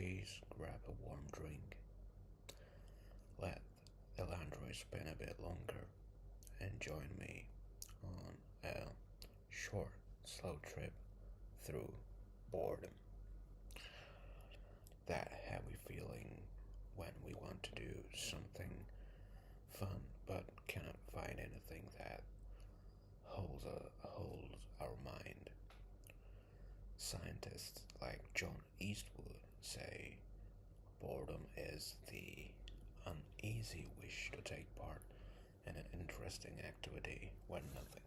please grab a warm drink. Let the laundry spin a bit longer and join me on a short, slow trip through boredom. That happy feeling when we want to do something fun but cannot find anything that holds our mind. Scientists like John Eastwood say boredom is the uneasy wish to take part in an interesting activity when nothing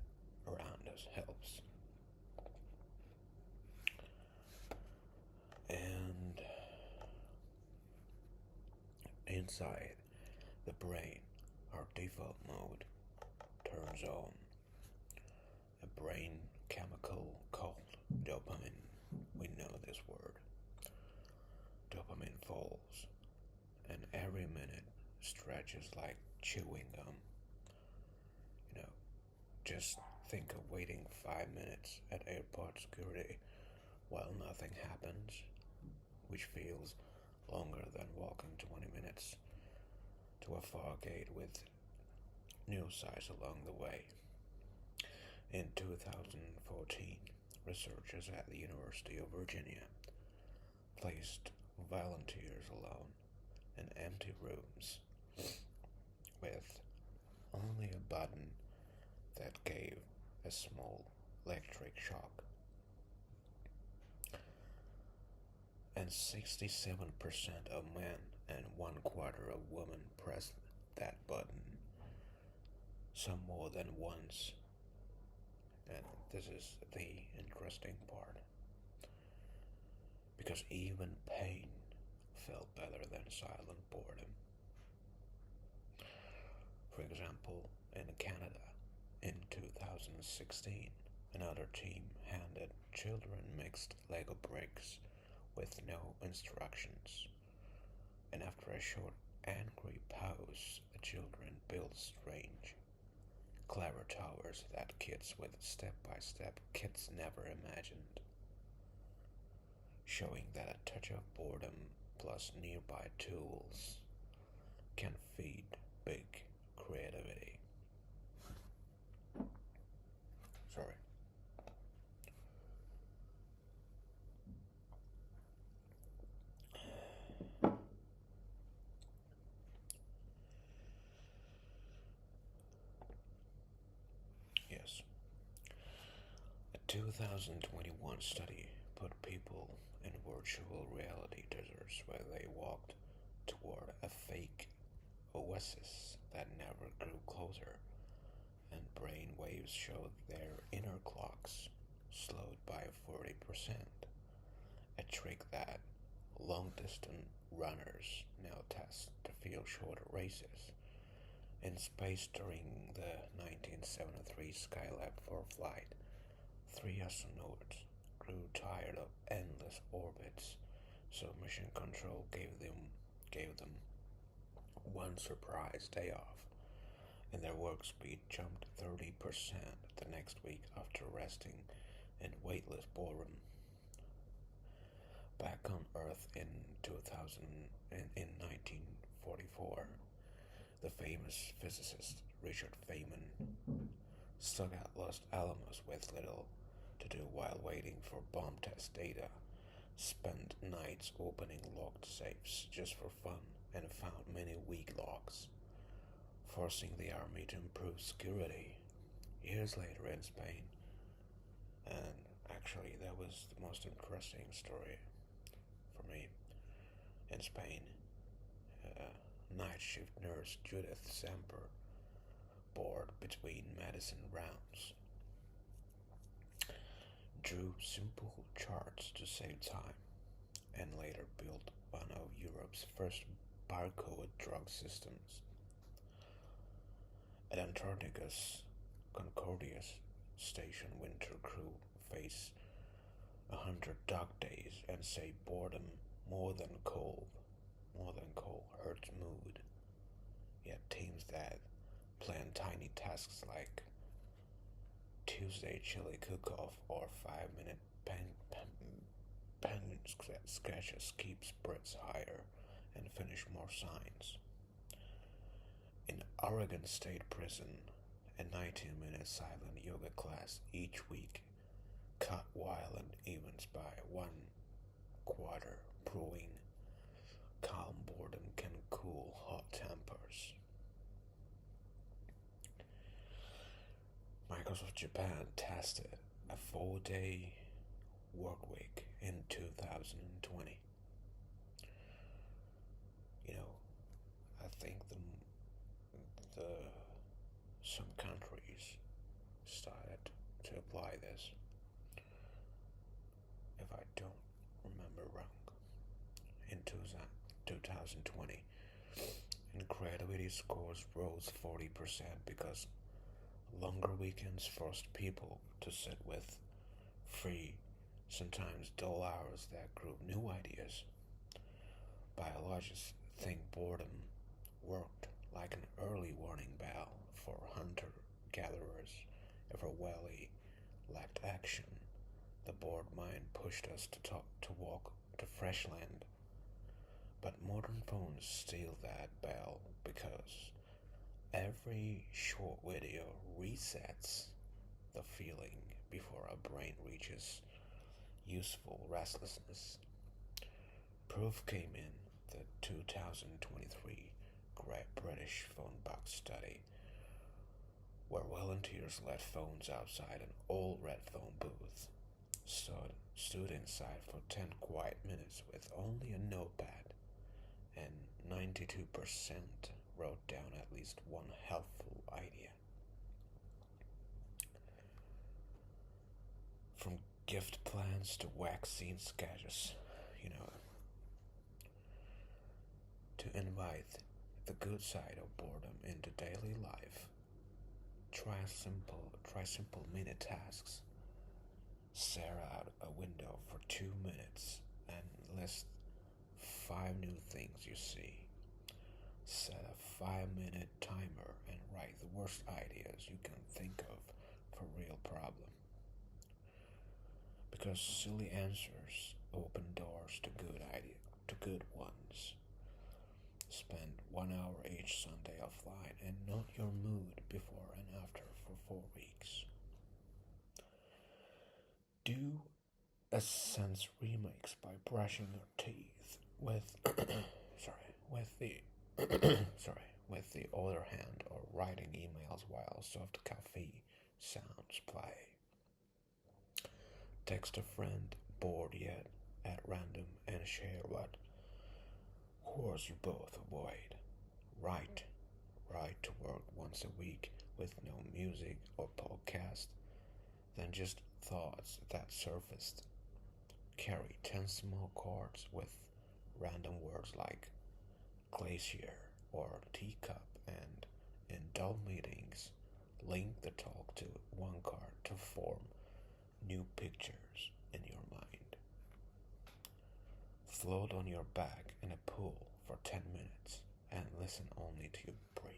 around us helps. And inside the brain, our default mode turns on a brain chemical called dopamine. We know this word. Dopamine falls, and every minute stretches like chewing gum. You know, just think of waiting 5 minutes at airport security while nothing happens, which feels longer than walking 20 minutes to a far gate with new sights along the way. In 2014, researchers at the University of Virginia placed volunteers alone in empty rooms with only a button that gave a small electric shock. And 67% of men and 1/4 of women pressed that button, some more than once. And this is the interesting part, because even pain felt better than silent boredom. For example, in Canada, in 2016, another team handed children mixed Lego bricks with no instructions, and after a short angry pause, the children built strange, clever towers that kids with step-by-step kits never imagined, showing that a touch of boredom plus nearby tools can feed big creativity. Sorry. Yes. A 2021 study put people in virtual reality deserts where they walked toward a fake oasis that never grew closer, and brain waves showed their inner clocks slowed by 40%, a trick that long-distance runners now test to feel shorter races. In space during the 1973 Skylab 4 flight, 3 astronauts grew tired of endless orbits, so mission control gave them one surprise day off, and their work speed jumped 30% the next week after resting in weightless boredom. Back on Earth in 1944, the famous physicist Richard Feynman stuck at Los Alamos with little to do while waiting for bomb test data, spent nights opening locked safes just for fun, and found many weak locks, forcing the army to improve security. Years later in Spain, and actually that was the most interesting story for me. In Spain, night shift nurse Judith Semper, bored between medicine rounds, drew simple charts to save time, and later built one of Europe's first barcode drug systems. At Antarctica's Concordia station, winter crew face 100 dark days and say boredom more than cold hurts mood. Yet teams that plan tiny tasks like Tuesday chili cook-off or 5-minute sketches keep spreads higher and finish more signs. In Oregon State Prison, a 19-minute silent yoga class each week cut violent events by one quarter, proving calm boredom can cool hot tempers. Microsoft Japan tested a 4-day work week in 2020. You know, I think the some countries started to apply this, if I don't remember wrong, in 2020. And creativity scores rose 40% because longer weekends forced people to sit with free, sometimes dull hours that grew new ideas. Biologists think boredom worked like an early warning bell for hunter-gatherers. If our valley lacked action, the bored mind pushed us to walk to fresh land. But modern phones steal that bell because every short video resets the feeling before our brain reaches useful restlessness. Proof came in the 2023 Great British Phone Box Study, where volunteers left phones outside an old red phone booth, stood inside for 10 quiet minutes with only a notepad, and 92% wrote down at least one helpful idea. From gift plans to vaccine sketches, to invite the good side of boredom into daily life. Try simple mini tasks. Stare out a window for 2 minutes and list 5 new things you see. Set a 5-minute timer and write the worst ideas you can think of for real problem. Because silly answers open doors to good ones. Spend 1 hour each Sunday offline and note your mood before and after for 4 weeks. Do a sense remix by brushing your teeth with with the other hand, or writing emails while soft coffee sounds play. Text a friend bored yet at random and share what chores you both avoid. Write to work once a week with no music or podcast, then just thoughts that surfaced. Carry 10 small cards with random words like glacier or teacup, and in dull meetings, link the talk to one card to form new pictures in your mind. Float on your back in a pool for 10 minutes and listen only to you breathe.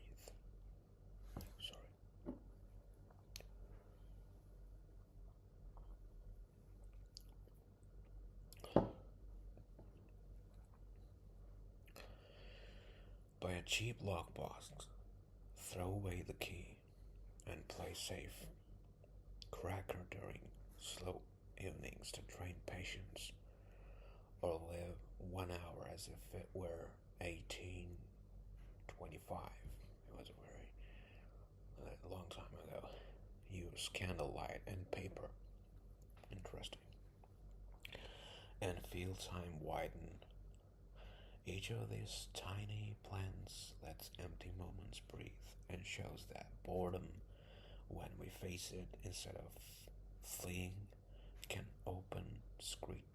Buy a cheap lockbox, throw away the key, and play safe. Cracker during slow evenings to train patience, or live 1 hour as if it were 1825. It was a long time ago. Use candlelight and paper. Interesting. And feel time widen. Each of these tiny plans lets empty moments breathe and shows that boredom, when we face it instead of fleeing, can open discreet